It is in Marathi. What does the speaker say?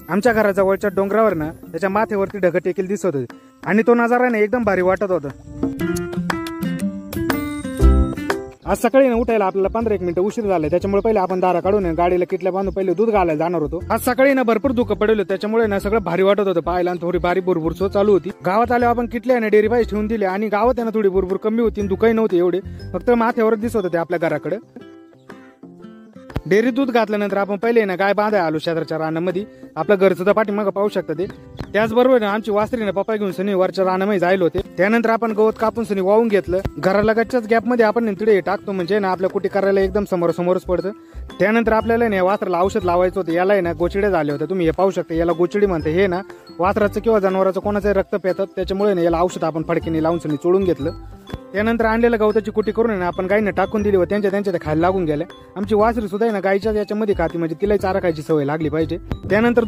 आमच्या घराजवळच्या डोंगरावर ना त्याच्या माथ्यावरती ढग टेकेल दिसत होते आणि तो नजारा ना एकदम भारी वाटत होता। आज सकाळी ना उठायला आपल्याला 15-1 मिनिटं उशीर झाला, त्याच्यामुळे पहिले आपण दारा काढून गाडीला किटल्या बांधून पहिले दूध घालायला जाणार होतो। आज सकाळी ना भरपूर धुकं पडलं, त्याच्यामुळे ना सगळं भारी वाटत होतं पाहायला आणि थोडी बारी बुरबुर सो चालू होती। गावात आल्यावर आपण किटल्या आणि डेअरी पाईस ठेवून दिले आणि गावात ना थोडी बुरबुर कमी होती, दुकाही नव्हते एवढे, फक्त माथ्यावर दिसत होते आपल्या घराकडे। डेअरी दूध घातल्यानंतर आपण पहिले ना गाय बांधाय आलो शेजारच्या रानामध्ये, आपलं घर सुद्धा पाठीमागं पाहू शकता ते। त्याचबरोबर ना आमची वासरीने पप्पा घेऊन सनी वरच्या रानामध्ये जायला होते, त्यानंतर आपण गवत कापून सनी वाहून घेतलं। घरालगतच्याच गॅप मध्ये आपण तिडे टाकतो म्हणजे ना आपल्या कुटी करायला एकदम समोरच पडतं। त्यानंतर आपल्याला ना वासराला औषध लावायचं होतं, याला ना गोचिडे झाले होते, तुम्ही हे पाहू शकता, याला गोचिडी म्हणते। हे ना वासराचं किंवा जनावराचं कोणाचं रक्त पितात, त्याच्यामुळे ना याला औषध आपण फडकीने लावून सनी चोळून घेतलं। त्यानंतर आणलेल्या गवताची कुटी करून ना आपण गायीने टाकून दिली व त्यांच्या खायला लागून गेल्या। आमची वासरी सुद्धा ना गायीच्या याच्यामध्ये खाती, म्हणजे तिला चारा खायची सवय लागली पाहिजे। त्यानंतर